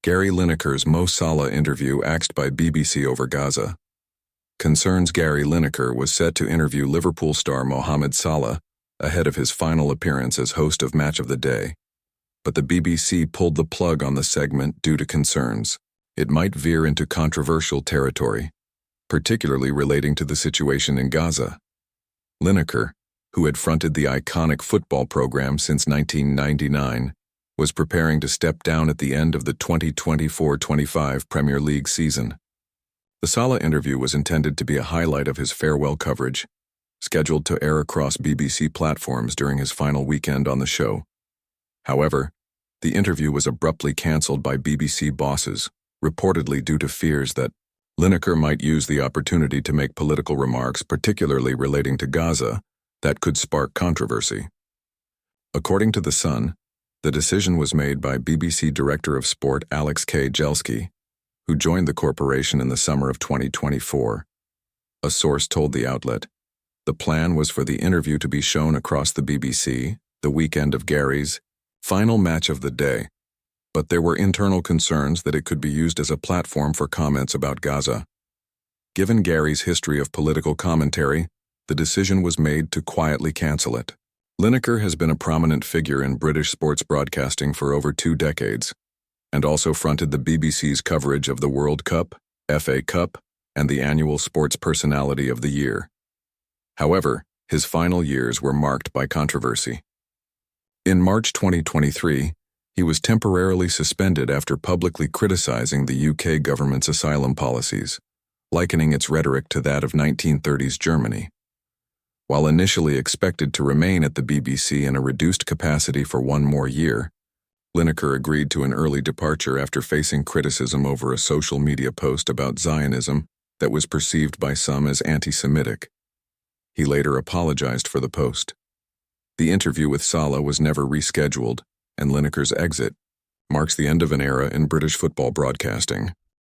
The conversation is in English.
Gary Lineker's Mo Salah interview axed by BBC over Gaza. Concerns Gary Lineker was set to interview Liverpool star Mohamed Salah ahead of his final appearance as host of Match of the Day. But the BBC pulled the plug on the segment due to concerns it might veer into controversial territory, particularly relating to the situation in Gaza. Lineker, who had fronted the iconic football program since 1999, was preparing to step down at the end of the 2024-25 Premier League season. The Salah interview was intended to be a highlight of his farewell coverage, scheduled to air across BBC platforms during his final weekend on the show. However, the interview was abruptly cancelled by BBC bosses, reportedly due to fears that Lineker might use the opportunity to make political remarks, particularly relating to Gaza, that could spark controversy. According to The Sun, the decision was made by BBC Director of Sport Kay-Jelski, who joined the corporation in the summer of 2024. A source told the outlet, the plan was for the interview to be shown across the BBC the weekend of Gary's final Match of the Day, but there were internal concerns that it could be used as a platform for comments about Gaza. Given Gary's history of political commentary, the decision was made to quietly cancel it. Lineker has been a prominent figure in British sports broadcasting for over 2 decades, and also fronted the BBC's coverage of the World Cup, FA Cup, and the annual Sports Personality of the Year. However, his final years were marked by controversy. In March 2023, he was temporarily suspended after publicly criticizing the UK government's asylum policies, likening its rhetoric to that of 1930s Germany. While initially expected to remain at the BBC in a reduced capacity for 1 more year, Lineker agreed to an early departure after facing criticism over a social media post about Zionism that was perceived by some as anti-Semitic. He later apologized for the post. The interview with Salah was never rescheduled, and Lineker's exit marks the end of an era in British football broadcasting.